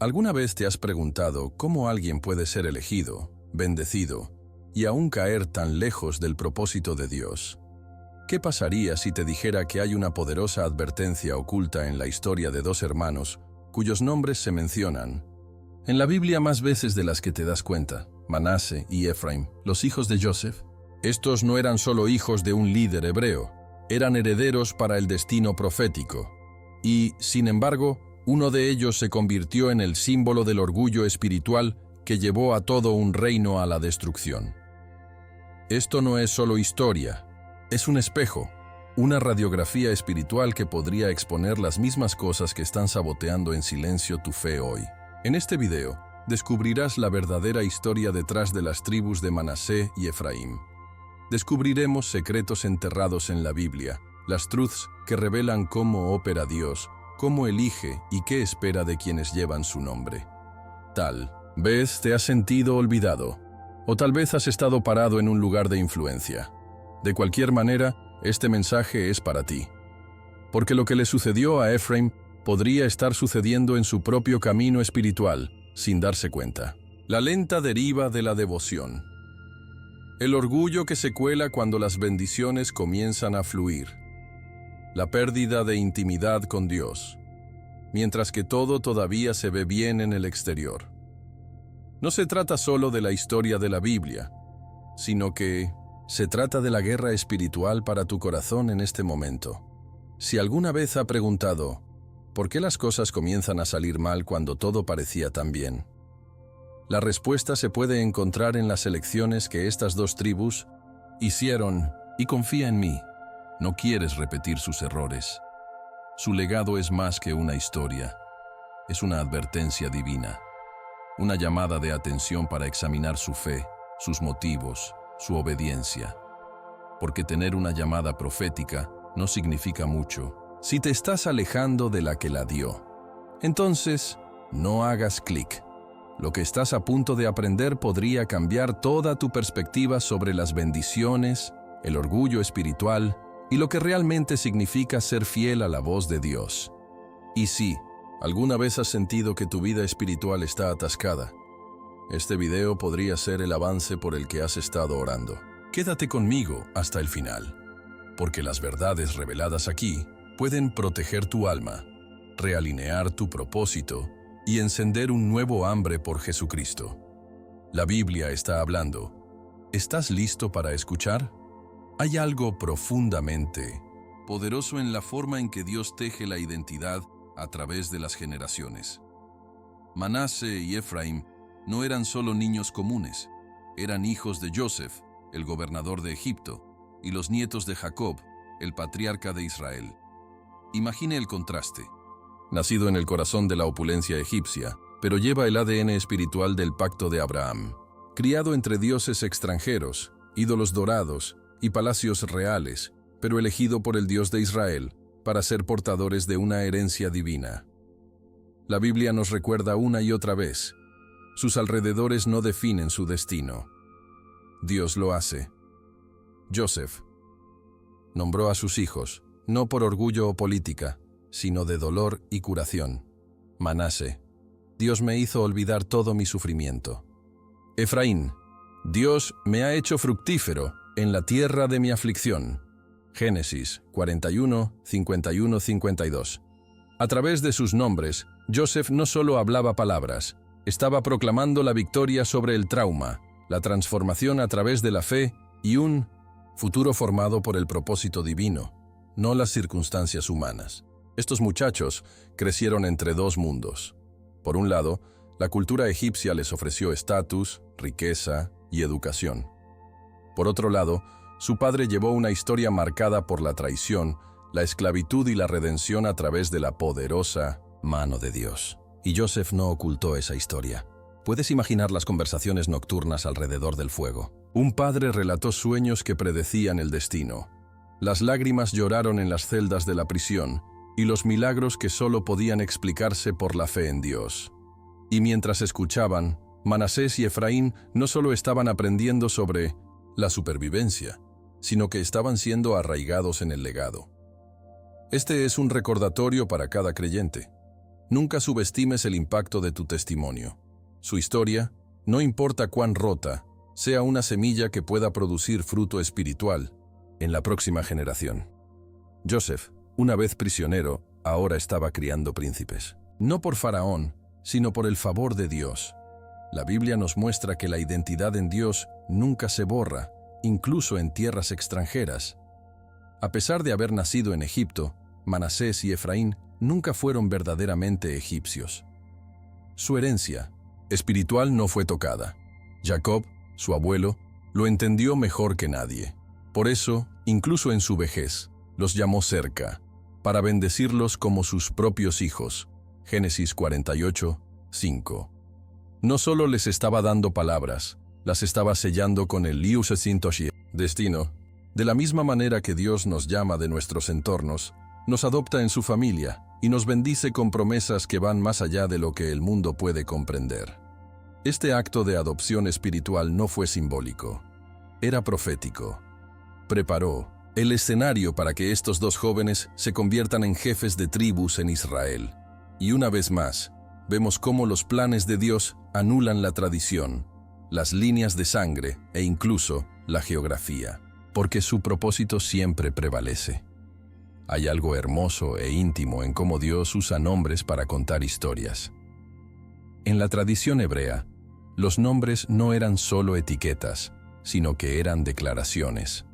¿Alguna vez te has preguntado cómo alguien puede ser elegido, bendecido y aún caer tan lejos del propósito de Dios? ¿Qué pasaría si te dijera que hay una poderosa advertencia oculta en la historia de dos hermanos cuyos nombres se mencionan en la Biblia más veces de las que te das cuenta? Manase y Efraim, los hijos de Joseph. Estos no eran solo hijos de un líder hebreo, eran herederos para el destino profético. Y, sin embargo, uno de ellos se convirtió en el símbolo del orgullo espiritual que llevó a todo un reino a la destrucción. Esto no es solo historia, es un espejo, una radiografía espiritual que podría exponer las mismas cosas que están saboteando en silencio tu fe hoy. En este video, descubrirás la verdadera historia detrás de las tribus de Manasé y Efraín. Descubriremos secretos enterrados en la Biblia, las truths que revelan cómo opera Dios, cómo elige y qué espera de quienes llevan su nombre. Tal vez te has sentido olvidado, o tal vez has estado parado en un lugar de influencia. De cualquier manera, este mensaje es para ti. Porque lo que le sucedió a Efraim podría estar sucediendo en su propio camino espiritual, sin darse cuenta. La lenta deriva de la devoción. El orgullo que se cuela cuando las bendiciones comienzan a fluir. La pérdida de intimidad con Dios, mientras que todo todavía se ve bien en el exterior. No se trata solo de la historia de la Biblia, sino que se trata de la guerra espiritual para tu corazón en este momento. Si alguna vez ha preguntado, ¿por qué las cosas comienzan a salir mal cuando todo parecía tan bien? La respuesta se puede encontrar en las elecciones que estas dos tribus hicieron, y confía en mí. No quieres repetir sus errores. Su legado es más que una historia. Es una advertencia divina. Una llamada de atención para examinar su fe, sus motivos, su obediencia. Porque tener una llamada profética no significa mucho si te estás alejando de la que la dio. Entonces, no hagas clic. Lo que estás a punto de aprender podría cambiar toda tu perspectiva sobre las bendiciones, el orgullo espiritual y lo que realmente significa ser fiel a la voz de Dios. Y si alguna vez has sentido que tu vida espiritual está atascada, este video podría ser el avance por el que has estado orando. Quédate conmigo hasta el final, porque las verdades reveladas aquí pueden proteger tu alma, realinear tu propósito y encender un nuevo hambre por Jesucristo. La Biblia está hablando. ¿Estás listo para escuchar? Hay algo profundamente poderoso en la forma en que Dios teje la identidad a través de las generaciones. Manase y Efraim no eran solo niños comunes, eran hijos de Joseph, el gobernador de Egipto, y los nietos de Jacob, el patriarca de Israel. Imagine el contraste. Nacido en el corazón de la opulencia egipcia, pero lleva el ADN espiritual del pacto de Abraham. Criado entre dioses extranjeros, ídolos dorados y palacios reales, pero elegido por el Dios de Israel para ser portadores de una herencia divina. La Biblia nos recuerda una y otra vez, sus alrededores no definen su destino. Dios lo hace. Joseph nombró a sus hijos, no por orgullo o política, sino de dolor y curación. Manase, Dios me hizo olvidar todo mi sufrimiento. Efraín, Dios me ha hecho fructífero en la tierra de mi aflicción. Génesis 41, 51, 52. A través de sus nombres, Joseph no solo hablaba palabras, estaba proclamando la victoria sobre el trauma, la transformación a través de la fe y un futuro formado por el propósito divino, no las circunstancias humanas. Estos muchachos crecieron entre dos mundos. Por un lado, la cultura egipcia les ofreció estatus, riqueza y educación. Por otro lado, su padre llevó una historia marcada por la traición, la esclavitud y la redención a través de la poderosa mano de Dios. Y Joseph no ocultó esa historia. Puedes imaginar las conversaciones nocturnas alrededor del fuego. Un padre relató sueños que predecían el destino. Las lágrimas lloraron en las celdas de la prisión, y los milagros que solo podían explicarse por la fe en Dios. Y mientras escuchaban, Manasés y Efraín no solo estaban aprendiendo sobre la supervivencia, sino que estaban siendo arraigados en el legado. Este es un recordatorio para cada creyente. Nunca subestimes el impacto de tu testimonio. Su historia, no importa cuán rota, sea una semilla que pueda producir fruto espiritual en la próxima generación. Joseph, una vez prisionero, ahora estaba criando príncipes. No por Faraón, sino por el favor de Dios. La Biblia nos muestra que la identidad en Dios nunca se borra, incluso en tierras extranjeras. A pesar de haber nacido en Egipto, Manasés y Efraín nunca fueron verdaderamente egipcios. Su herencia espiritual no fue tocada. Jacob, su abuelo, lo entendió mejor que nadie. Por eso, incluso en su vejez, los llamó cerca, para bendecirlos como sus propios hijos. Génesis 48, 5. No solo les estaba dando palabras, las estaba sellando con el liusesintoshi, destino. De la misma manera que Dios nos llama de nuestros entornos, nos adopta en su familia y nos bendice con promesas que van más allá de lo que el mundo puede comprender. Este acto de adopción espiritual no fue simbólico, era profético. Preparó el escenario para que estos dos jóvenes se conviertan en jefes de tribus en Israel. Y una vez más, vemos cómo los planes de Dios anulan la tradición, las líneas de sangre e incluso la geografía, porque su propósito siempre prevalece. Hay algo hermoso e íntimo en cómo Dios usa nombres para contar historias. En la tradición hebrea, los nombres no eran solo etiquetas, sino que eran declaraciones.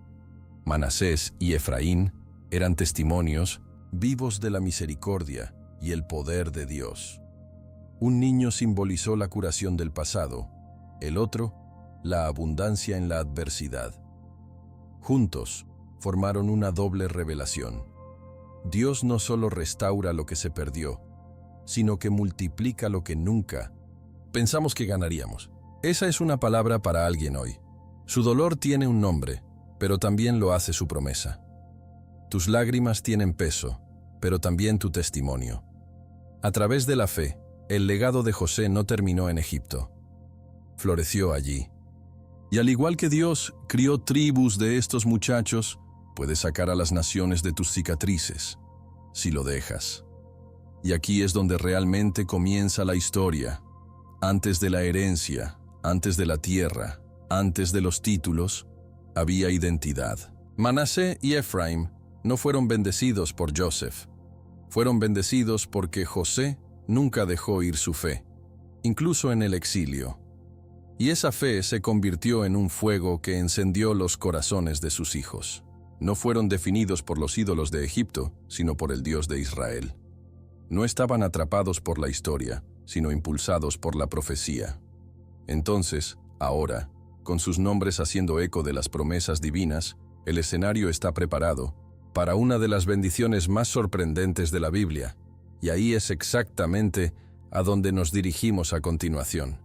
Manasés y Efraín eran testimonios vivos de la misericordia y el poder de Dios. Un niño simbolizó la curación del pasado, el otro, la abundancia en la adversidad. Juntos, formaron una doble revelación. Dios no solo restaura lo que se perdió, sino que multiplica lo que nunca pensamos que ganaríamos. Esa es una palabra para alguien hoy. Su dolor tiene un nombre, pero también lo hace su promesa. Tus lágrimas tienen peso, pero también tu testimonio. A través de la fe, el legado de José no terminó en Egipto. Floreció allí. Y al igual que Dios crió tribus de estos muchachos, puedes sacar a las naciones de tus cicatrices, si lo dejas. Y aquí es donde realmente comienza la historia. Antes de la herencia, antes de la tierra, antes de los títulos, había identidad. Manasés y Efraín no fueron bendecidos por Joseph. Fueron bendecidos porque José nunca dejó ir su fe, incluso en el exilio. Y esa fe se convirtió en un fuego que encendió los corazones de sus hijos. No fueron definidos por los ídolos de Egipto, sino por el Dios de Israel. No estaban atrapados por la historia, sino impulsados por la profecía. Entonces, ahora, con sus nombres haciendo eco de las promesas divinas, el escenario está preparado para una de las bendiciones más sorprendentes de la Biblia, y ahí es exactamente a donde nos dirigimos a continuación.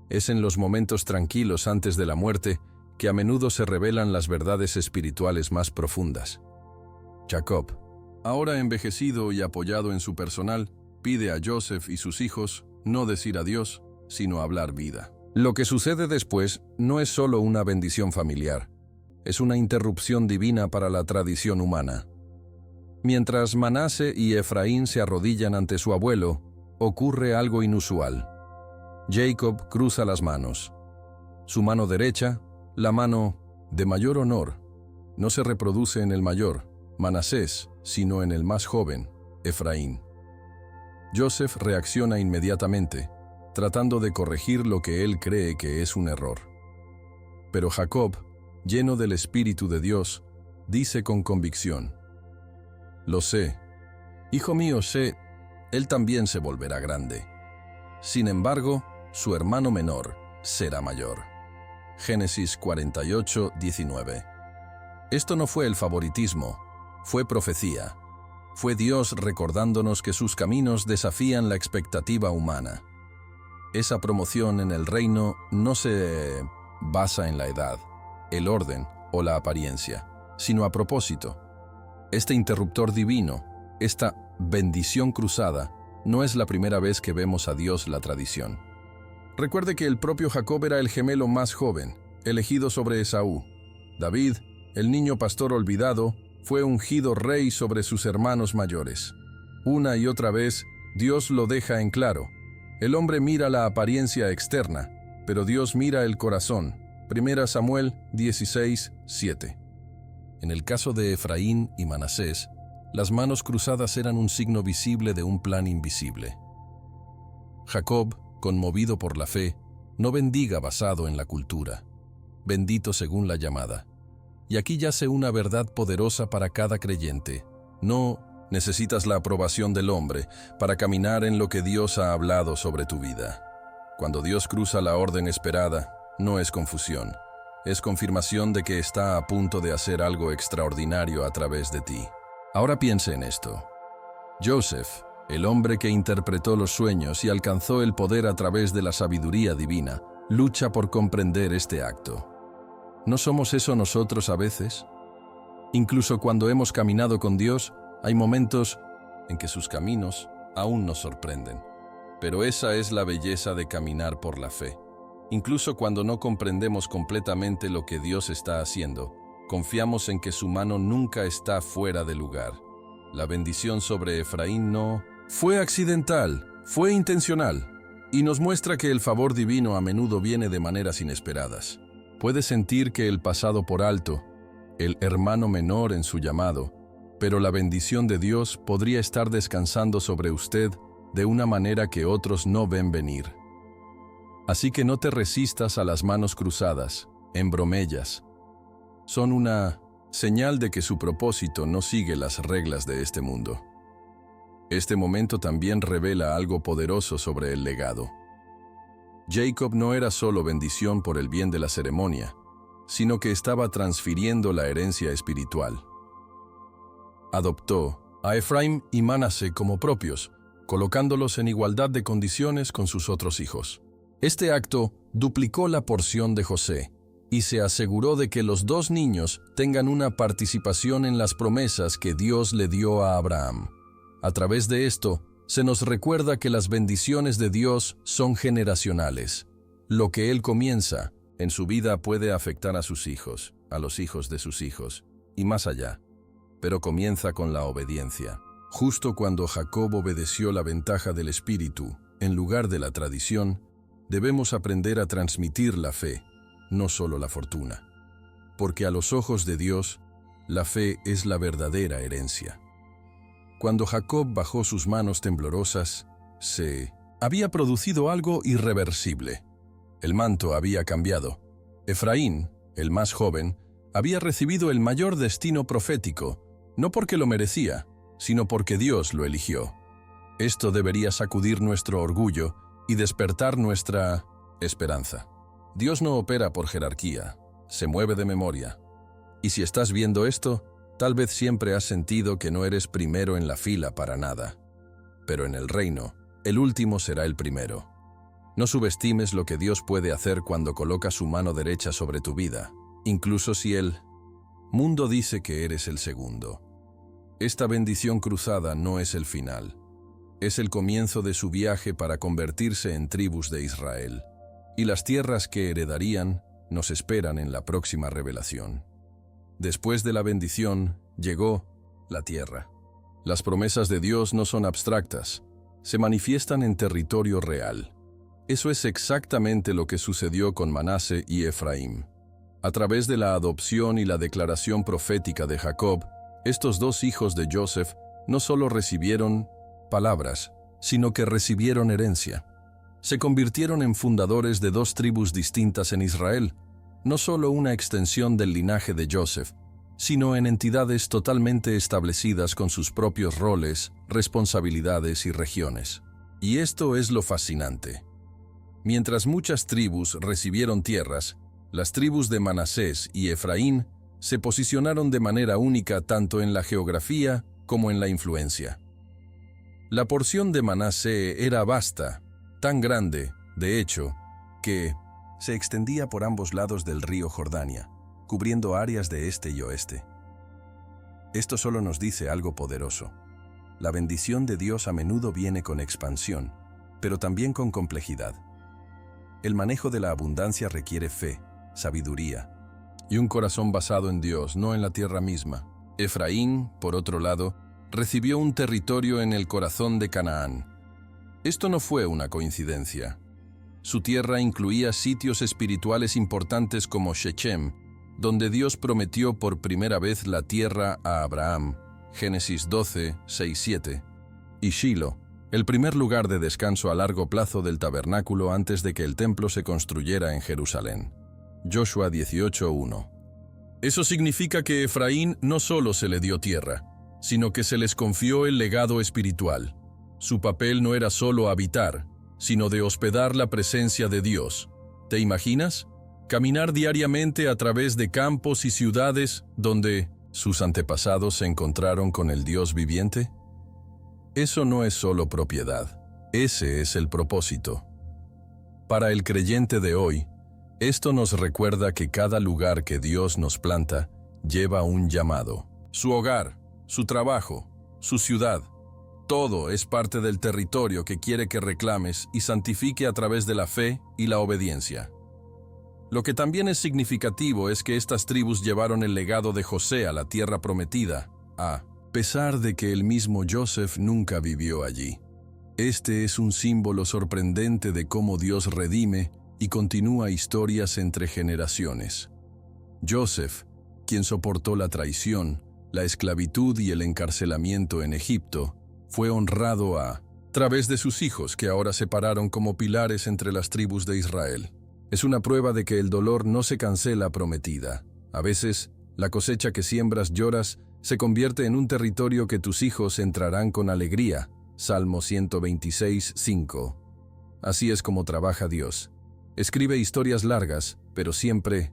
Es en los momentos tranquilos antes de la muerte que a menudo se revelan las verdades espirituales más profundas. Jacob, ahora envejecido y apoyado en su personal, pide a Joseph y sus hijos no decir adiós, sino hablar vida. Lo que sucede después no es solo una bendición familiar, es una interrupción divina para la tradición humana. Mientras Manasés y Efraín se arrodillan ante su abuelo, ocurre algo inusual. Jacob cruza las manos. Su mano derecha, la mano de mayor honor, no se reproduce en el mayor, Manasés, sino en el más joven, Efraín. Joseph reacciona inmediatamente, tratando de corregir lo que él cree que es un error. Pero Jacob, lleno del Espíritu de Dios, dice con convicción: «Lo sé, hijo mío, sé, él también se volverá grande. Sin embargo, su hermano menor será mayor». Génesis 48, 19. Esto no fue el favoritismo, fue profecía. Fue Dios recordándonos que sus caminos desafían la expectativa humana. Esa promoción en el reino no se basa en la edad, el orden o la apariencia, sino a propósito. Este interruptor divino, esta bendición cruzada, no es la primera vez que vemos a Dios la tradición. Recuerde que el propio Jacob era el gemelo más joven, elegido sobre Esaú. David, el niño pastor olvidado, fue ungido rey sobre sus hermanos mayores. Una y otra vez, Dios lo deja en claro. El hombre mira la apariencia externa, pero Dios mira el corazón. 1 Samuel 16:7. En el caso de Efraín y Manasés, las manos cruzadas eran un signo visible de un plan invisible. Jacob, conmovido por la fe, no bendiga basado en la cultura. Bendito según la llamada. Y aquí yace una verdad poderosa para cada creyente. No necesitas la aprobación del hombre para caminar en lo que Dios ha hablado sobre tu vida. Cuando Dios cruza la orden esperada, no es confusión. Es confirmación de que está a punto de hacer algo extraordinario a través de ti. Ahora piense en esto. Joseph, el hombre que interpretó los sueños y alcanzó el poder a través de la sabiduría divina, lucha por comprender este acto. ¿No somos eso nosotros a veces? Incluso cuando hemos caminado con Dios, hay momentos en que sus caminos aún nos sorprenden. Pero esa es la belleza de caminar por la fe. Incluso cuando no comprendemos completamente lo que Dios está haciendo, confiamos en que su mano nunca está fuera de lugar. La bendición sobre Efraín no fue accidental, fue intencional, y nos muestra que el favor divino a menudo viene de maneras inesperadas. Puede sentir que el pasado por alto, el hermano menor en su llamado, pero la bendición de Dios podría estar descansando sobre usted de una manera que otros no ven venir. Así que no te resistas a las manos cruzadas, en bromellas. Son una señal de que su propósito no sigue las reglas de este mundo. Este momento también revela algo poderoso sobre el legado. Jacob no era solo bendición por el bien de la ceremonia, sino que estaba transfiriendo la herencia espiritual. Adoptó a Efraín y Manasés como propios, colocándolos en igualdad de condiciones con sus otros hijos. Este acto duplicó la porción de José y se aseguró de que los dos niños tengan una participación en las promesas que Dios le dio a Abraham. A través de esto, se nos recuerda que las bendiciones de Dios son generacionales. Lo que Él comienza en su vida puede afectar a sus hijos, a los hijos de sus hijos, y más allá. Pero comienza con la obediencia. Justo cuando Jacob obedeció la ventaja del Espíritu, en lugar de la tradición, debemos aprender a transmitir la fe, no solo la fortuna. Porque a los ojos de Dios, la fe es la verdadera herencia. Cuando Jacob bajó sus manos temblorosas, se había producido algo irreversible. El manto había cambiado. Efraín, el más joven, había recibido el mayor destino profético, no porque lo merecía, sino porque Dios lo eligió. Esto debería sacudir nuestro orgullo y despertar nuestra esperanza. Dios no opera por jerarquía, se mueve de memoria. Y si estás viendo esto, tal vez siempre has sentido que no eres primero en la fila para nada. Pero en el reino, el último será el primero. No subestimes lo que Dios puede hacer cuando coloca su mano derecha sobre tu vida, incluso si el mundo dice que eres el segundo. Esta bendición cruzada no es el final. Es el comienzo de su viaje para convertirse en tribus de Israel. Y las tierras que heredarían nos esperan en la próxima revelación. Después de la bendición, llegó la tierra. Las promesas de Dios no son abstractas, se manifiestan en territorio real. Eso es exactamente lo que sucedió con Manasés y Efraín. A través de la adopción y la declaración profética de Jacob, estos dos hijos de Joseph no solo recibieron palabras, sino que recibieron herencia. Se convirtieron en fundadores de dos tribus distintas en Israel, no solo una extensión del linaje de Joseph, sino en entidades totalmente establecidas con sus propios roles, responsabilidades y regiones. Y esto es lo fascinante. Mientras muchas tribus recibieron tierras, las tribus de Manasés y Efraín se posicionaron de manera única tanto en la geografía como en la influencia. La porción de Manasés era vasta, tan grande, de hecho, que se extendía por ambos lados del río Jordania, cubriendo áreas de este y oeste. Esto solo nos dice algo poderoso. La bendición de Dios a menudo viene con expansión, pero también con complejidad. El manejo de la abundancia requiere fe, sabiduría, y un corazón basado en Dios, no en la tierra misma. Efraín, por otro lado, recibió un territorio en el corazón de Canaán, Esto no fue una coincidencia. Su tierra incluía sitios espirituales importantes como Shechem, donde Dios prometió por primera vez la tierra a Abraham, Génesis 12, 6, 7, y Shilo, el primer lugar de descanso a largo plazo del tabernáculo antes de que el templo se construyera en Jerusalén, Joshua 18, 1. Eso significa que Efraín no solo se le dio tierra, sino que se les confió el legado espiritual. Su papel no era solo habitar, sino de hospedar la presencia de Dios. ¿Te imaginas? Caminar diariamente a través de campos y ciudades donde sus antepasados se encontraron con el Dios viviente. Eso no es solo propiedad, ese es el propósito. Para el creyente de hoy, esto nos recuerda que cada lugar que Dios nos planta lleva un llamado. Su hogar, su trabajo, su ciudad, todo es parte del territorio que quiere que reclames y santifique a través de la fe y la obediencia. Lo que también es significativo es que estas tribus llevaron el legado de José a la tierra prometida, a pesar de que el mismo Joseph nunca vivió allí. Este es un símbolo sorprendente de cómo Dios redime y continúa historias entre generaciones. Joseph, quien soportó la traición, la esclavitud y el encarcelamiento en Egipto, fue honrado a través de sus hijos que ahora se pararon como pilares entre las tribus de Israel. Es una prueba de que el dolor no se cancela prometida. A veces, la cosecha que siembras lloras se convierte en un territorio que tus hijos entrarán con alegría. Salmo 126, 5. Así es como trabaja Dios. Escribe historias largas, pero siempre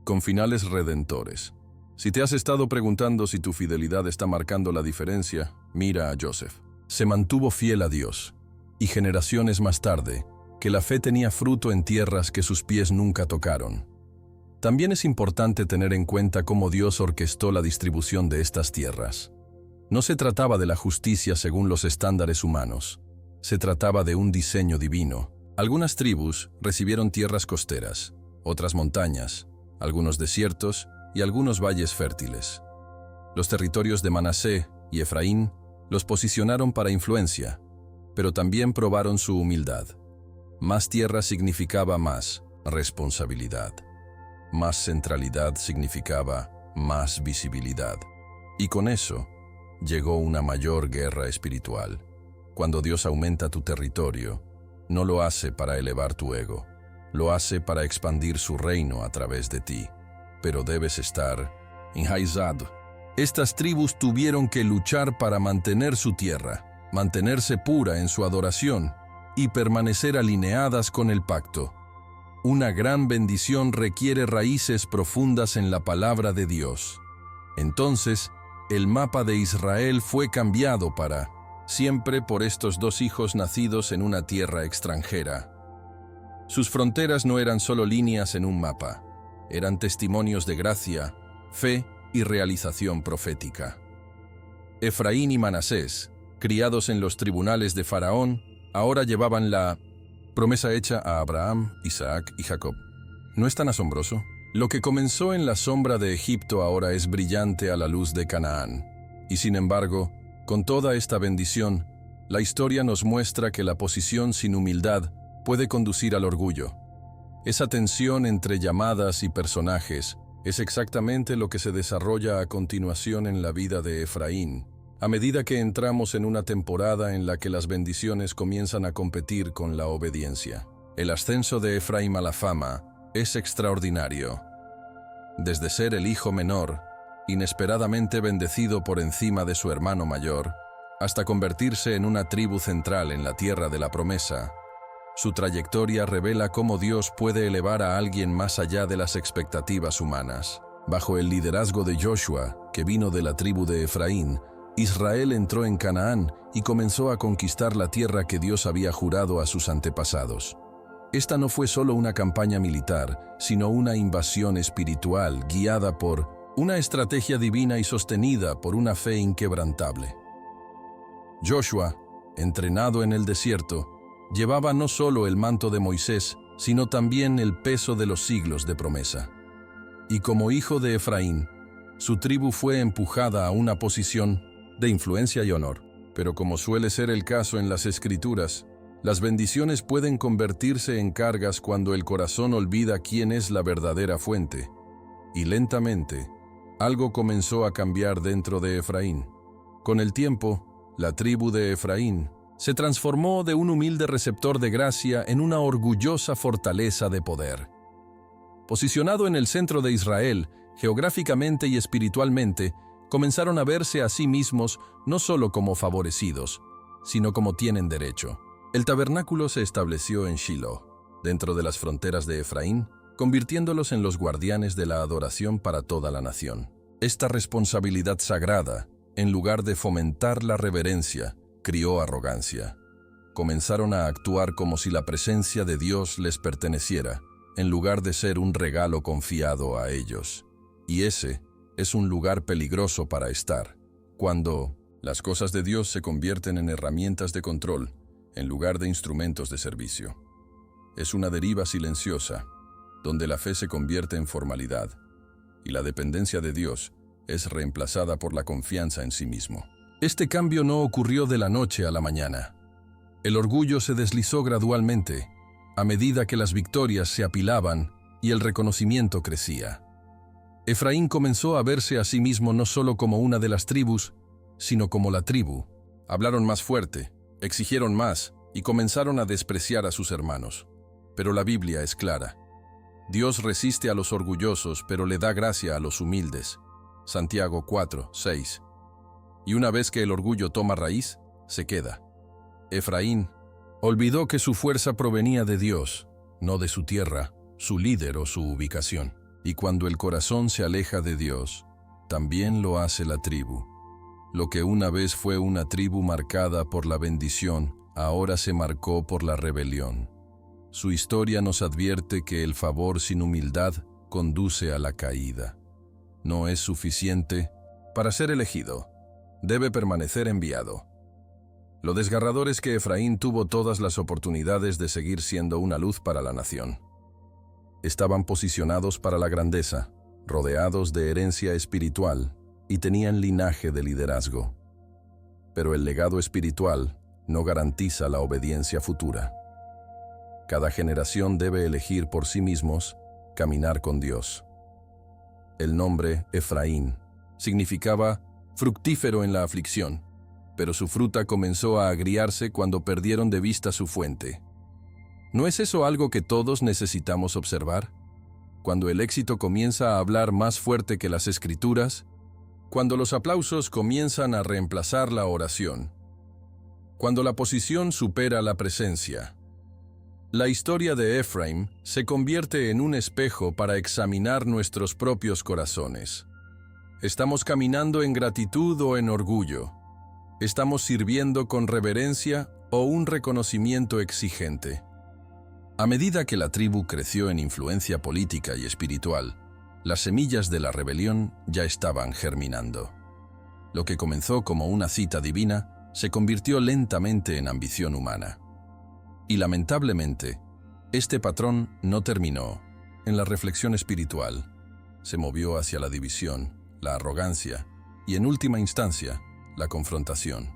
con finales redentores. Si te has estado preguntando si tu fidelidad está marcando la diferencia, mira a Joseph. Se mantuvo fiel a Dios, y generaciones más tarde, que la fe tenía fruto en tierras que sus pies nunca tocaron. También es importante tener en cuenta cómo Dios orquestó la distribución de estas tierras. No se trataba de la justicia según los estándares humanos. Se trataba de un diseño divino. Algunas tribus recibieron tierras costeras, otras montañas, algunos desiertos y algunos valles fértiles. Los territorios de Manasés y Efraín los posicionaron para influencia, pero también probaron su humildad. Más tierra significaba más responsabilidad. Más centralidad significaba más visibilidad. Y con eso llegó una mayor guerra espiritual. Cuando Dios aumenta tu territorio, no lo hace para elevar tu ego, lo hace para expandir su reino a través de ti. Pero debes estar enraizado. Estas tribus tuvieron que luchar para mantener su tierra, mantenerse pura en su adoración y permanecer alineadas con el pacto. Una gran bendición requiere raíces profundas en la palabra de Dios. Entonces, el mapa de Israel fue cambiado para siempre por estos dos hijos nacidos en una tierra extranjera. Sus fronteras no eran solo líneas en un mapa, eran testimonios de gracia, fe y realización profética. Efraín y Manasés, criados en los tribunales de Faraón, ahora llevaban la promesa hecha a Abraham, Isaac y Jacob. ¿No es tan asombroso? Lo que comenzó en la sombra de Egipto ahora es brillante a la luz de Canaán. Y sin embargo, con toda esta bendición, la historia nos muestra que la posición sin humildad puede conducir al orgullo. Esa tensión entre llamadas y personajes es exactamente lo que se desarrolla a continuación en la vida de Efraín, a medida que entramos en una temporada en la que las bendiciones comienzan a competir con la obediencia. El ascenso de Efraín a la fama es extraordinario. Desde ser el hijo menor, inesperadamente bendecido por encima de su hermano mayor, hasta convertirse en una tribu central en la tierra de la promesa, su trayectoria revela cómo Dios puede elevar a alguien más allá de las expectativas humanas. Bajo el liderazgo de Joshua, que vino de la tribu de Efraín, Israel entró en Canaán y comenzó a conquistar la tierra que Dios había jurado a sus antepasados. Esta no fue solo una campaña militar, sino una invasión espiritual guiada por una estrategia divina y sostenida por una fe inquebrantable. Joshua, entrenado en el desierto, llevaba no solo el manto de Moisés, sino también el peso de los siglos de promesa. Y como hijo de Efraín, su tribu fue empujada a una posición de influencia y honor. Pero como suele ser el caso en las Escrituras, Las bendiciones pueden convertirse en cargas cuando el corazón olvida quién es la verdadera fuente. Y lentamente, algo comenzó a cambiar dentro de Efraín. Con el tiempo, la tribu de Efraín se transformó de un humilde receptor de gracia en una orgullosa fortaleza de poder. Posicionado en el centro de Israel, geográficamente y espiritualmente, comenzaron a verse a sí mismos no solo como favorecidos, sino como tienen derecho. El tabernáculo se estableció en Shiloh, dentro de las fronteras de Efraín, convirtiéndolos en los guardianes de la adoración para toda la nación. Esta responsabilidad sagrada, en lugar de fomentar la reverencia, crió arrogancia. Comenzaron a actuar como si la presencia de Dios les perteneciera, en lugar de ser un regalo confiado a ellos. Y ese es un lugar peligroso para estar, cuando las cosas de Dios se convierten en herramientas de control, en lugar de instrumentos de servicio. Es una deriva silenciosa, donde la fe se convierte en formalidad, y la dependencia de Dios es reemplazada por la confianza en sí mismo. Este cambio no ocurrió de la noche a la mañana. El orgullo se deslizó gradualmente, a medida que las victorias se apilaban y el reconocimiento crecía. Efraín comenzó a verse a sí mismo no solo como una de las tribus, sino como la tribu. Hablaron más fuerte, exigieron más y comenzaron a despreciar a sus hermanos. Pero la Biblia es clara. Dios resiste a los orgullosos, pero le da gracia a los humildes. Santiago 4:6. Y una vez que el orgullo toma raíz, se queda. Efraín olvidó que su fuerza provenía de Dios, no de su tierra, su líder o su ubicación. Y cuando el corazón se aleja de Dios, también lo hace la tribu. Lo que una vez fue una tribu marcada por la bendición, ahora se marcó por la rebelión. Su historia nos advierte que el favor sin humildad conduce a la caída. No es suficiente para ser elegido. Debe permanecer enviado. Lo desgarrador es que Efraín tuvo todas las oportunidades de seguir siendo una luz para la nación. Estaban posicionados para la grandeza, rodeados de herencia espiritual y tenían linaje de liderazgo. Pero el legado espiritual no garantiza la obediencia futura. Cada generación debe elegir por sí mismos caminar con Dios. El nombre Efraín significaba fructífero en la aflicción, pero su fruta comenzó a agriarse cuando perdieron de vista su fuente. ¿No es eso algo que todos necesitamos observar? Cuando el éxito comienza a hablar más fuerte que las escrituras, cuando los aplausos comienzan a reemplazar la oración, cuando la posición supera la presencia. La historia de Efraín se convierte en un espejo para examinar nuestros propios corazones. ¿Estamos caminando en gratitud o en orgullo? ¿Estamos sirviendo con reverencia o un reconocimiento exigente? A medida que la tribu creció en influencia política y espiritual, las semillas de la rebelión ya estaban germinando. Lo que comenzó como una cita divina se convirtió lentamente en ambición humana. Y lamentablemente, este patrón no terminó en la reflexión espiritual. Se movió hacia la división, la arrogancia y, en última instancia, la confrontación.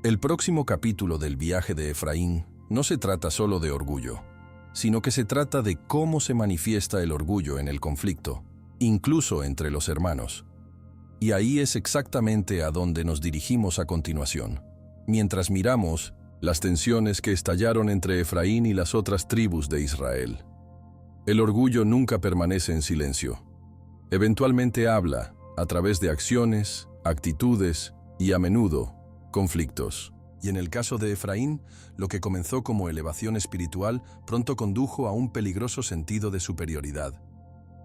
El próximo capítulo del viaje de Efraín no se trata solo de orgullo, sino que se trata de cómo se manifiesta el orgullo en el conflicto, incluso entre los hermanos. Y ahí es exactamente a donde nos dirigimos a continuación, mientras miramos las tensiones que estallaron entre Efraín y las otras tribus de Israel. El orgullo nunca permanece en silencio. Eventualmente habla a través de acciones, actitudes y, a menudo, conflictos. Y en el caso de Efraín, lo que comenzó como elevación espiritual pronto condujo a un peligroso sentido de superioridad.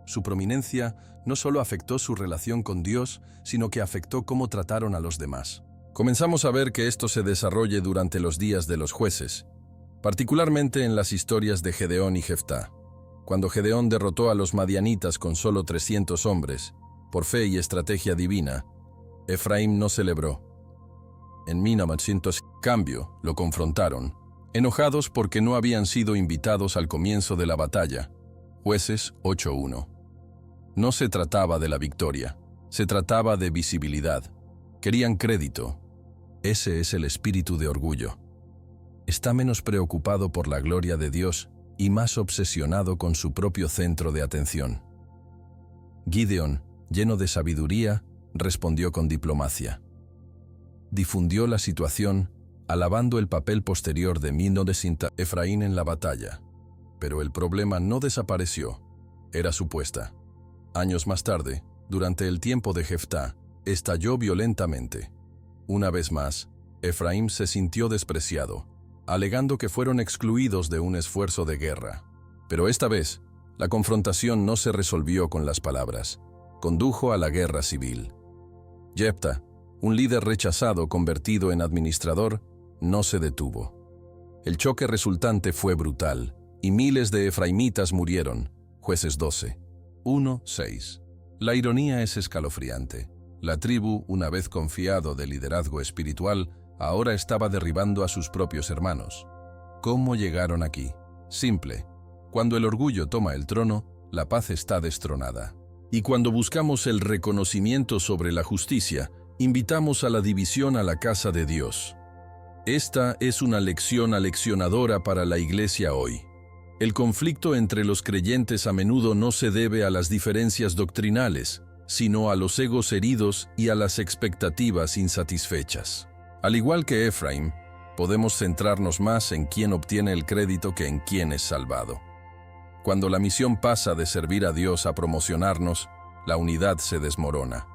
Su prominencia no solo afectó su relación con Dios, sino que afectó cómo trataron a los demás. Comenzamos a ver que esto se desarrolle durante los días de los jueces, particularmente en las historias de Gedeón y Jeftá. Cuando Gedeón derrotó a los madianitas con solo 300 hombres, por fe y estrategia divina, Efraín no celebró. En 1900, cambio, lo confrontaron, enojados porque no habían sido invitados al comienzo de la batalla. Jueces 8:1. No se trataba de la victoria, se trataba de visibilidad. Querían crédito. Ese es el espíritu de orgullo. está menos preocupado por la gloria de Dios y más obsesionado con su propio centro de atención. Gideón, lleno de sabiduría, respondió con diplomacia. Difundió la situación, alabando el papel posterior de Mino de Sinta Efraín en la batalla. Pero el problema no desapareció. Era supuesta. Años más tarde, durante el tiempo de Jeftá, estalló violentamente. Una vez más, Efraín se sintió despreciado, alegando que fueron excluidos de un esfuerzo de guerra. Pero esta vez, la confrontación no se resolvió con las palabras. Condujo a la guerra civil. Jefta, un líder rechazado convertido en administrador, no se detuvo. El choque resultante fue brutal, y miles de efraimitas murieron. Jueces 12, 1-6. La ironía es escalofriante. La tribu, una vez confiado de liderazgo espiritual, ahora estaba derribando a sus propios hermanos. ¿Cómo llegaron aquí? Simple. Cuando el orgullo toma el trono, la paz está destronada. Y cuando buscamos el reconocimiento sobre la justicia, invitamos a la división a la casa de Dios. Esta es una lección aleccionadora para la Iglesia hoy. El conflicto entre los creyentes a menudo no se debe a las diferencias doctrinales, sino a los egos heridos y a las expectativas insatisfechas. Al igual que Efraín, podemos centrarnos más en quién obtiene el crédito que en quién es salvado. Cuando la misión pasa de servir a Dios a promocionarnos, la unidad se desmorona.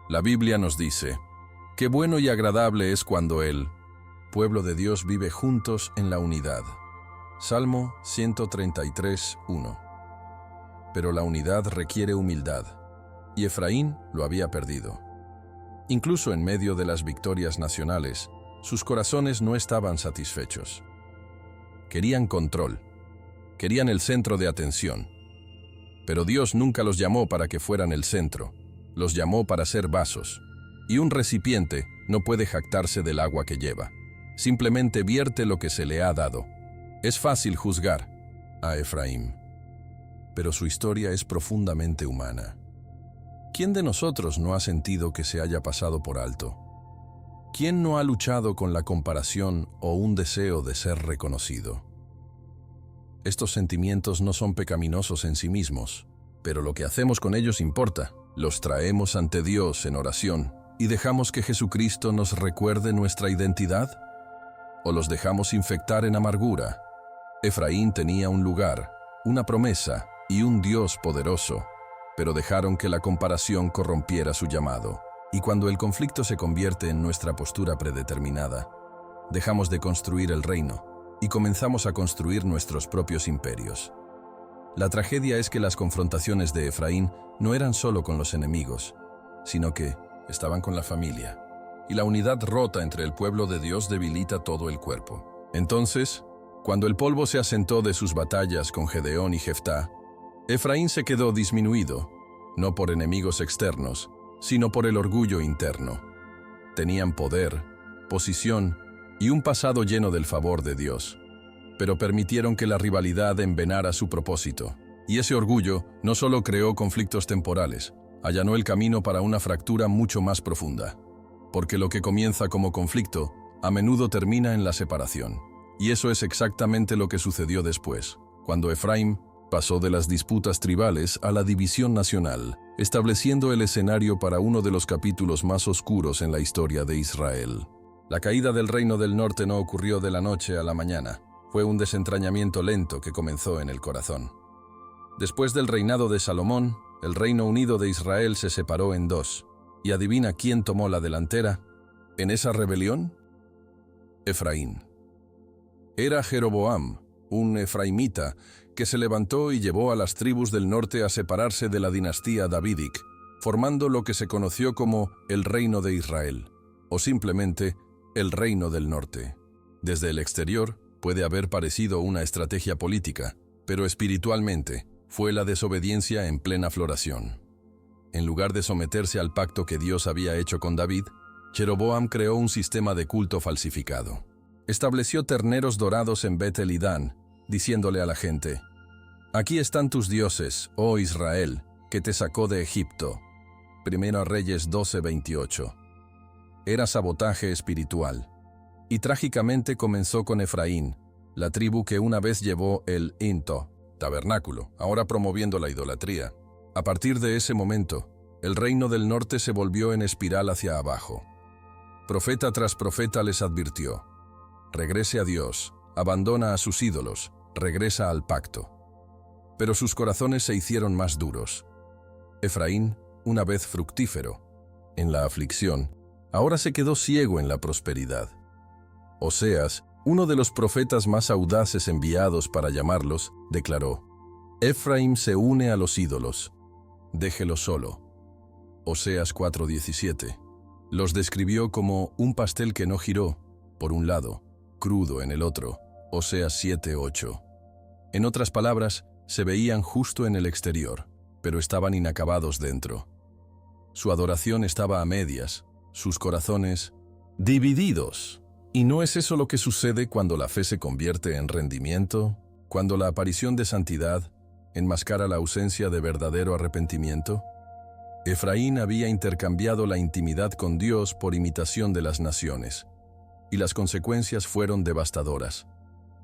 La Biblia nos dice, «Qué bueno y agradable es cuando el pueblo de Dios vive juntos en la unidad». Salmo 133:1. Pero la unidad requiere humildad, y Efraín lo había perdido. Incluso en medio de las victorias nacionales, sus corazones no estaban satisfechos. Querían control, querían el centro de atención. Pero Dios nunca los llamó para que fueran el centro, los llamó para ser vasos. Y un recipiente no puede jactarse del agua que lleva, simplemente vierte lo que se le ha dado. Es fácil juzgar a Efraín, pero su historia es profundamente humana. ¿Quién de nosotros no ha sentido que se haya pasado por alto? ¿Quién no ha luchado con la comparación o un deseo de ser reconocido? Estos sentimientos no son pecaminosos en sí mismos, pero lo que hacemos con ellos importa. Los traemos ante Dios en oración y dejamos que Jesucristo nos recuerde nuestra identidad, ¿o los dejamos infectar en amargura? Efraín tenía un lugar, una promesa y un Dios poderoso, pero dejaron que la comparación corrompiera su llamado. Y cuando el conflicto se convierte en nuestra postura predeterminada, dejamos de construir el reino y comenzamos a construir nuestros propios imperios. La tragedia es que las confrontaciones de Efraín no eran solo con los enemigos, sino que estaban con la familia. Y la unidad rota entre el pueblo de Dios debilita todo el cuerpo. Entonces, cuando el polvo se asentó de sus batallas con Gedeón y Jeftá, Efraín se quedó disminuido, no por enemigos externos, sino por el orgullo interno. Tenían poder, posición y un pasado lleno del favor de Dios, pero permitieron que la rivalidad envenenara su propósito. Y ese orgullo no solo creó conflictos temporales, allanó el camino para una fractura mucho más profunda. Porque lo que comienza como conflicto, a menudo termina en la separación. Y eso es exactamente lo que sucedió después, cuando Efraín pasó de las disputas tribales a la división nacional, estableciendo el escenario para uno de los capítulos más oscuros en la historia de Israel. La caída del reino del norte no ocurrió de la noche a la mañana. Fue un desentrañamiento lento que comenzó en el corazón. Después del reinado de Salomón, el Reino Unido de Israel se separó en dos. ¿Y adivina quién tomó la delantera en esa rebelión? Efraín. Era Jeroboam, un efraimita, que se levantó y llevó a las tribus del norte a separarse de la dinastía davídic, formando lo que se conoció como el Reino de Israel, o simplemente el Reino del Norte. Desde el exterior puede haber parecido una estrategia política, pero espiritualmente fue la desobediencia en plena floración. En lugar de someterse al pacto que Dios había hecho con David, Jeroboam creó un sistema de culto falsificado. Estableció terneros dorados en Betel y Dan, diciéndole a la gente, «Aquí están tus dioses, oh Israel, que te sacó de Egipto». 1 Reyes 12:28. Era sabotaje espiritual. Y trágicamente comenzó con Efraín, la tribu que una vez llevó el Into, tabernáculo, ahora promoviendo la idolatría. A partir de ese momento, el reino del norte se volvió en espiral hacia abajo. Profeta tras profeta les advirtió: regrese a Dios, abandona a sus ídolos, regresa al pacto. Pero sus corazones se hicieron más duros. Efraín, una vez fructífero en la aflicción, ahora se quedó ciego en la prosperidad. Oseas, uno de los profetas más audaces enviados para llamarlos, declaró: Efraín se une a los ídolos, déjelo solo. Oseas 4:17. Los describió como un pastel que no giró, por un lado, crudo en el otro. Oseas 7:8. En otras palabras, se veían justo en el exterior, pero estaban inacabados dentro. Su adoración estaba a medias, sus corazones divididos. ¿Y no es eso lo que sucede cuando la fe se convierte en rendimiento? ¿Cuando la aparición de santidad enmascara la ausencia de verdadero arrepentimiento? Efraín había intercambiado la intimidad con Dios por imitación de las naciones, y las consecuencias fueron devastadoras.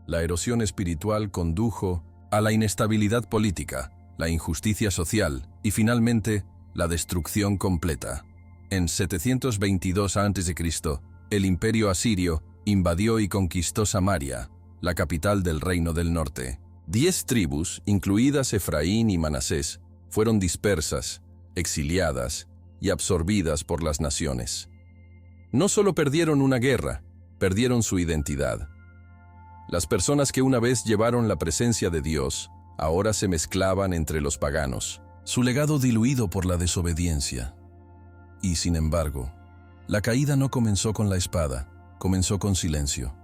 La erosión espiritual condujo a la inestabilidad política, la injusticia social y finalmente la destrucción completa. En 722 a.C., el imperio asirio invadió y conquistó Samaria, la capital del reino del norte. 10 tribus, incluidas Efraín y Manasés, fueron dispersas, exiliadas y absorbidas por las naciones. No solo perdieron una guerra, perdieron su identidad. Las personas que una vez llevaron la presencia de Dios, ahora se mezclaban entre los paganos, su legado diluido por la desobediencia. Y sin embargo, la caída no comenzó con la espada, comenzó con silencio.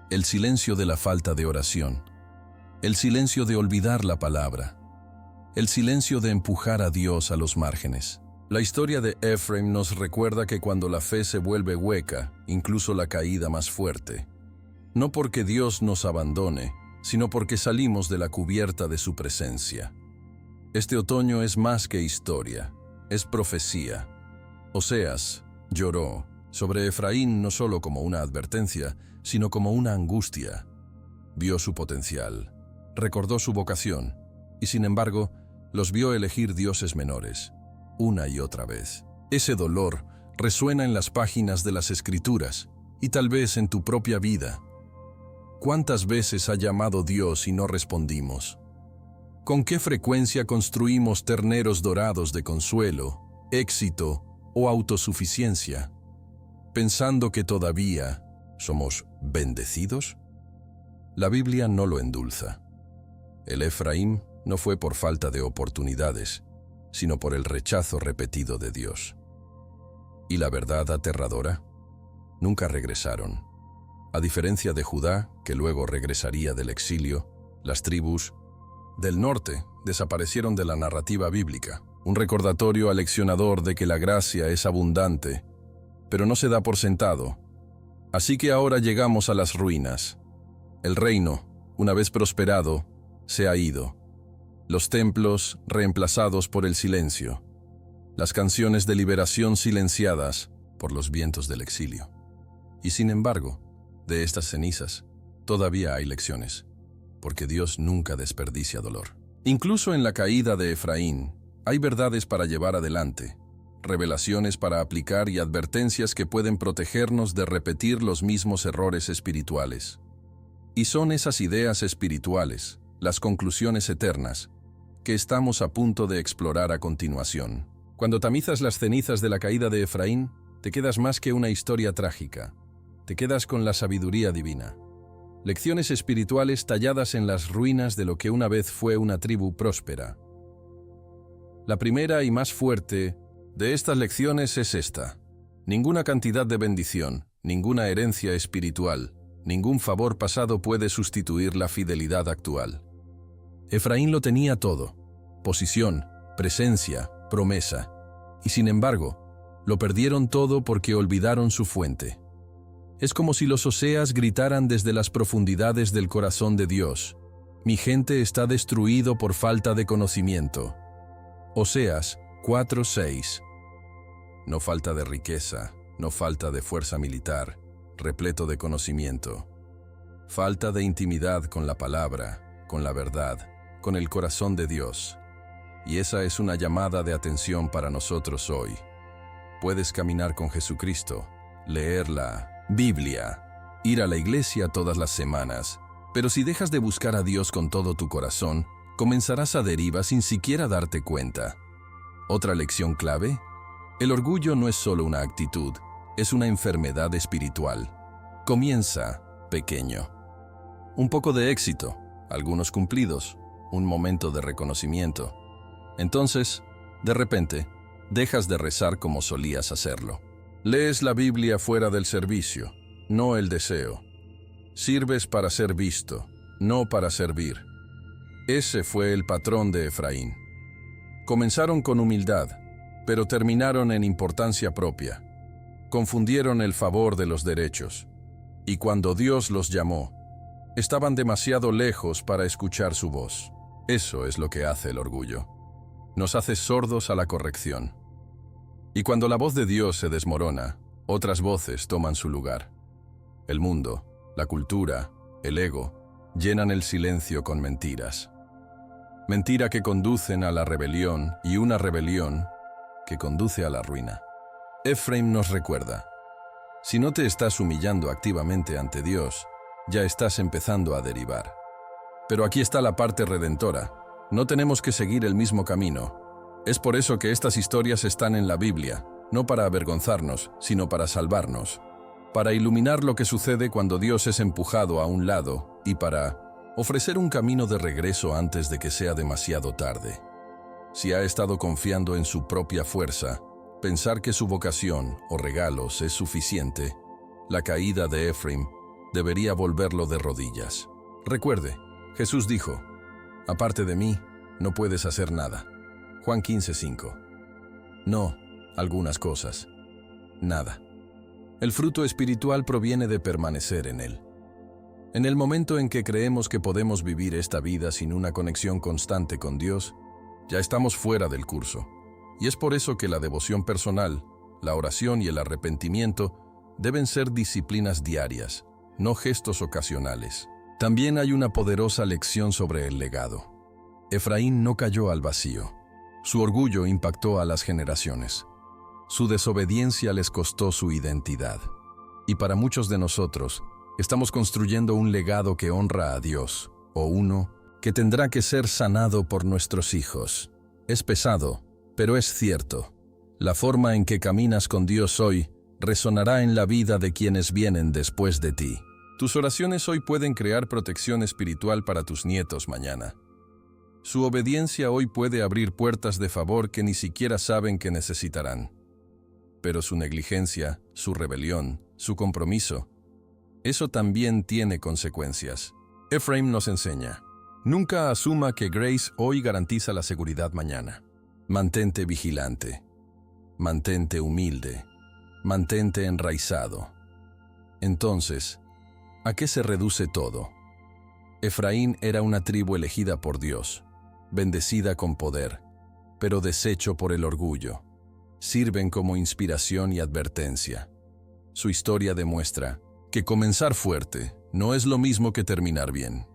El silencio de la falta de oración, el silencio de olvidar la palabra, el silencio de empujar a Dios a los márgenes. La historia de Efraín nos recuerda que cuando la fe se vuelve hueca, incluso la caída más fuerte, no porque Dios nos abandone, sino porque salimos de la cubierta de su presencia. Este otoño es más que historia, es profecía. Oseas lloró sobre Efraín no solo como una advertencia, sino como una angustia. Vio su potencial, recordó su vocación, y sin embargo, los vio elegir dioses menores, una y otra vez. Ese dolor resuena en las páginas de las Escrituras, y tal vez en tu propia vida. ¿Cuántas veces ha llamado Dios y no respondimos? ¿Con qué frecuencia construimos terneros dorados de consuelo, éxito o autosuficiencia, pensando que todavía somos bendecidos? La Biblia no lo endulza. El Efraín no fue por falta de oportunidades, sino por el rechazo repetido de Dios. ¿Y la verdad aterradora? Nunca regresaron. A diferencia de Judá, que luego regresaría del exilio, las tribus del norte desaparecieron de la narrativa bíblica, un recordatorio aleccionador de que la gracia es abundante, pero no se da por sentado. Así que ahora llegamos a las ruinas. El reino, una vez prosperado, se ha ido. Los templos reemplazados por el silencio. Las canciones de liberación silenciadas por los vientos del exilio. Y sin embargo, de estas cenizas, todavía hay lecciones, porque Dios nunca desperdicia dolor. Incluso en la caída de Efraín, hay verdades para llevar adelante, revelaciones para aplicar y advertencias que pueden protegernos de repetir los mismos errores espirituales. Y son esas ideas espirituales, las conclusiones eternas, que estamos a punto de explorar a continuación. Cuando tamizas las cenizas de la caída de Efraín, te quedas más que una historia trágica. Te quedas con la sabiduría divina. Lecciones espirituales talladas en las ruinas de lo que una vez fue una tribu próspera. La primera y más fuerte de estas lecciones es esta: ninguna cantidad de bendición, ninguna herencia espiritual, ningún favor pasado puede sustituir la fidelidad actual. Efraín lo tenía todo: posición, presencia, promesa. Y sin embargo, lo perdieron todo porque olvidaron su fuente. Es como si los Oseas gritaran desde las profundidades del corazón de Dios: mi gente está destruido por falta de conocimiento. Oseas 4:6. No falta de riqueza, no falta de fuerza militar, repleto de conocimiento. Falta de intimidad con la palabra, con la verdad, con el corazón de Dios. Y esa es una llamada de atención para nosotros hoy. Puedes caminar con Jesucristo, leer la Biblia, ir a la iglesia todas las semanas, pero si dejas de buscar a Dios con todo tu corazón, comenzarás a deriva sin siquiera darte cuenta. ¿Otra lección clave? El orgullo no es solo una actitud, es una enfermedad espiritual. Comienza pequeño. Un poco de éxito, algunos cumplidos, un momento de reconocimiento. Entonces, de repente, dejas de rezar como solías hacerlo. Lees la Biblia fuera del servicio, no el deseo. Sirves para ser visto, no para servir. Ese fue el patrón de Efraín. Comenzaron con humildad, pero terminaron en importancia propia. Confundieron el favor de los derechos. Y cuando Dios los llamó, estaban demasiado lejos para escuchar su voz. Eso es lo que hace el orgullo. Nos hace sordos a la corrección. Y cuando la voz de Dios se desmorona, otras voces toman su lugar. El mundo, la cultura, el ego, llenan el silencio con mentiras. Mentira que conducen a la rebelión y una rebelión que conduce a la ruina. Efraín nos recuerda: si no te estás humillando activamente ante Dios, ya estás empezando a derivar. Pero aquí está la parte redentora. No tenemos que seguir el mismo camino. Es por eso que estas historias están en la Biblia, no para avergonzarnos, sino para salvarnos, para iluminar lo que sucede cuando Dios es empujado a un lado y para ofrecer un camino de regreso antes de que sea demasiado tarde. Si ha estado confiando en su propia fuerza, pensar que su vocación o regalos es suficiente, la caída de Efraín debería volverlo de rodillas. Recuerde, Jesús dijo: aparte de mí, no puedes hacer nada. Juan 15:5. No, algunas cosas. Nada. El fruto espiritual proviene de permanecer en Él. En el momento en que creemos que podemos vivir esta vida sin una conexión constante con Dios, ya estamos fuera del curso. Y es por eso que la devoción personal, la oración y el arrepentimiento deben ser disciplinas diarias, no gestos ocasionales. También hay una poderosa lección sobre el legado. Efraín no cayó al vacío. Su orgullo impactó a las generaciones. Su desobediencia les costó su identidad. Y para muchos de nosotros, estamos construyendo un legado que honra a Dios, o uno que tendrá que ser sanado por nuestros hijos. Es pesado, pero es cierto. La forma en que caminas con Dios hoy resonará en la vida de quienes vienen después de ti. Tus oraciones hoy pueden crear protección espiritual para tus nietos mañana. Su obediencia hoy puede abrir puertas de favor que ni siquiera saben que necesitarán. Pero su negligencia, su rebelión, su compromiso, eso también tiene consecuencias. Efraín nos enseña: nunca asuma que Grace hoy garantiza la seguridad mañana. Mantente vigilante, mantente humilde, mantente enraizado. Entonces, ¿a qué se reduce todo? Efraín era una tribu elegida por Dios, bendecida con poder, pero deshecho por el orgullo. Sirven como inspiración y advertencia. Su historia demuestra que comenzar fuerte no es lo mismo que terminar bien.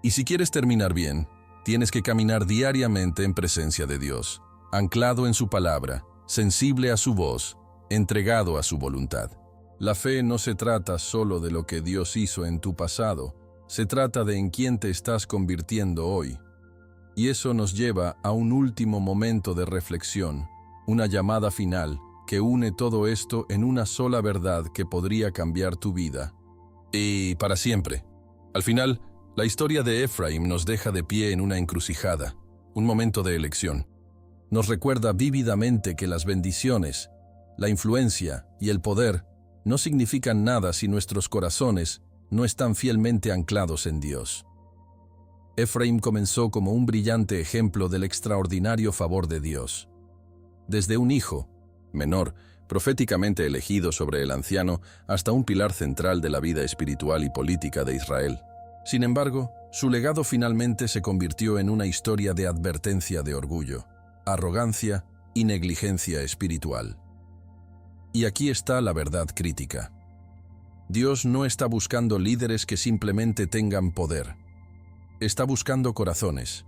Y si quieres terminar bien, tienes que caminar diariamente en presencia de Dios, anclado en su palabra, sensible a su voz, entregado a su voluntad. La fe no se trata solo de lo que Dios hizo en tu pasado, se trata de en quién te estás convirtiendo hoy. Y eso nos lleva a un último momento de reflexión, una llamada final que une todo esto en una sola verdad que podría cambiar tu vida. Y para siempre. Al final, la historia de Efraín nos deja de pie en una encrucijada, un momento de elección. Nos recuerda vívidamente que las bendiciones, la influencia y el poder no significan nada si nuestros corazones no están fielmente anclados en Dios. Efraín comenzó como un brillante ejemplo del extraordinario favor de Dios. Desde un hijo, menor, proféticamente elegido sobre el anciano, hasta un pilar central de la vida espiritual y política de Israel. Sin embargo, su legado finalmente se convirtió en una historia de advertencia de orgullo, arrogancia y negligencia espiritual. Y aquí está la verdad crítica. Dios no está buscando líderes que simplemente tengan poder. Está buscando corazones,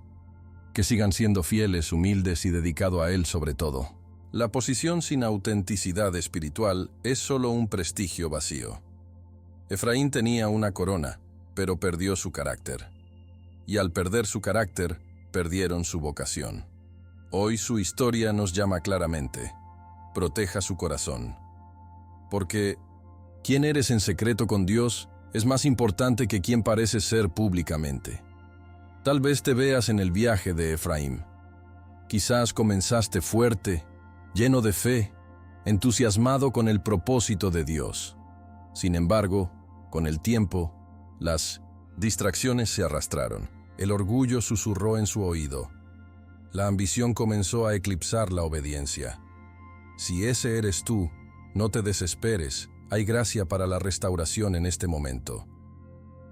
que sigan siendo fieles, humildes y dedicados a Él sobre todo. La posición sin autenticidad espiritual es solo un prestigio vacío. Efraín tenía una corona, pero perdió su carácter. Y al perder su carácter, perdieron su vocación. Hoy su historia nos llama claramente: proteja su corazón. Porque quién eres en secreto con Dios es más importante que quién pareces ser públicamente. Tal vez te veas en el viaje de Efraín. Quizás comenzaste fuerte, lleno de fe, entusiasmado con el propósito de Dios. Sin embargo, con el tiempo, las distracciones se arrastraron. El orgullo susurró en su oído. La ambición comenzó a eclipsar la obediencia. Si ese eres tú, no te desesperes, hay gracia para la restauración en este momento.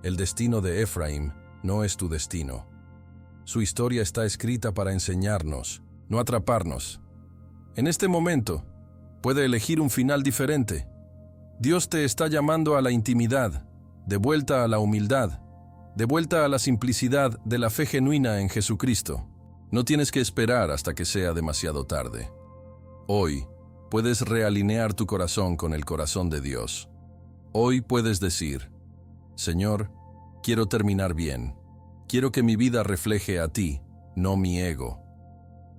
El destino de Efraín no es tu destino. Su historia está escrita para enseñarnos, no atraparnos. En este momento, puede elegir un final diferente. Dios te está llamando a la intimidad, de vuelta a la humildad, de vuelta a la simplicidad de la fe genuina en Jesucristo. No tienes que esperar hasta que sea demasiado tarde. Hoy, puedes realinear tu corazón con el corazón de Dios. Hoy puedes decir: Señor, quiero terminar bien. Quiero que mi vida refleje a ti, no mi ego.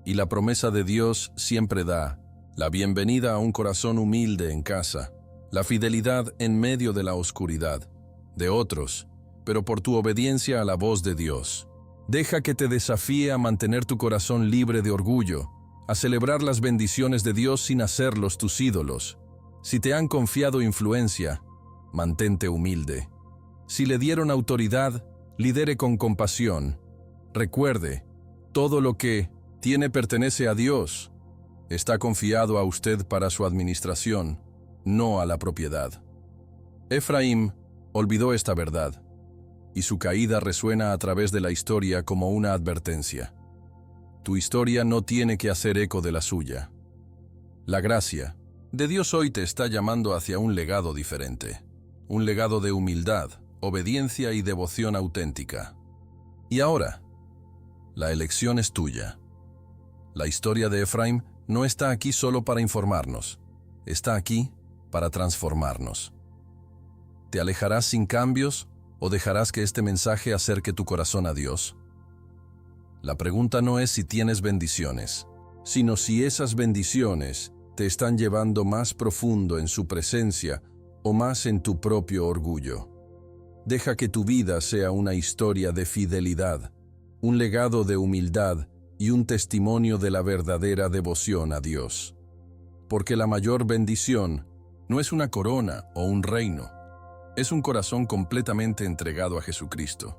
Y la promesa de Dios siempre da la bienvenida a un corazón humilde en casa, la fidelidad en medio de la oscuridad, de otros, pero por tu obediencia a la voz de Dios. Deja que te desafíe a mantener tu corazón libre de orgullo, a celebrar las bendiciones de Dios sin hacerlos tus ídolos. Si te han confiado influencia, mantente humilde. Si le dieron autoridad, lidere con compasión. Recuerde, todo lo que tiene pertenece a Dios. Está confiado a usted para su administración, no a la propiedad. Efraín olvidó esta verdad, y su caída resuena a través de la historia como una advertencia. Tu historia no tiene que hacer eco de la suya. La gracia de Dios hoy te está llamando hacia un legado diferente, un legado de humildad, obediencia y devoción auténtica. Y ahora, la elección es tuya. La historia de Efraín no está aquí solo para informarnos, está aquí para transformarnos. ¿Te alejarás sin cambios o dejarás que este mensaje acerque tu corazón a Dios? La pregunta no es si tienes bendiciones, sino si esas bendiciones te están llevando más profundo en su presencia o más en tu propio orgullo. Deja que tu vida sea una historia de fidelidad, un legado de humildad y un testimonio de la verdadera devoción a Dios. Porque la mayor bendición no es una corona o un reino, es un corazón completamente entregado a Jesucristo.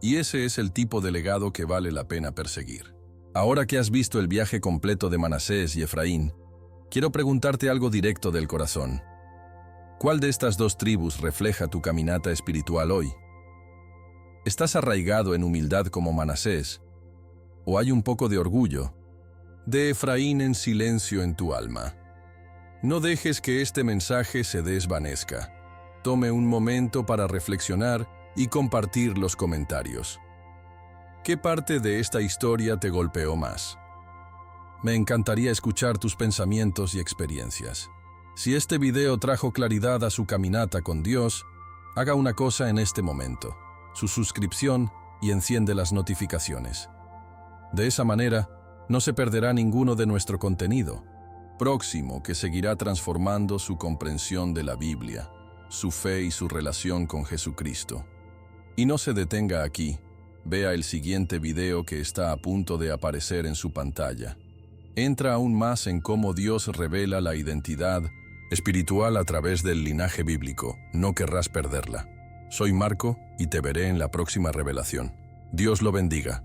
Y ese es el tipo de legado que vale la pena perseguir. Ahora que has visto el viaje completo de Manasés y Efraín, quiero preguntarte algo directo del corazón. ¿Cuál de estas dos tribus refleja tu caminata espiritual hoy? ¿Estás arraigado en humildad como Manasés? ¿O hay un poco de orgullo, de Efraín en silencio en tu alma? No dejes que este mensaje se desvanezca. Tome un momento para reflexionar y compartir los comentarios. ¿Qué parte de esta historia te golpeó más? Me encantaría escuchar tus pensamientos y experiencias. Si este video trajo claridad a su caminata con Dios, haga una cosa en este momento: su suscripción y enciende las notificaciones. De esa manera, no se perderá ninguno de nuestro contenido próximo que seguirá transformando su comprensión de la Biblia, su fe y su relación con Jesucristo. Y no se detenga aquí, vea el siguiente video que está a punto de aparecer en su pantalla. Entra aún más en cómo Dios revela la identidad espiritual a través del linaje bíblico. No querrás perderla. Soy Marco y te veré en la próxima revelación. Dios lo bendiga.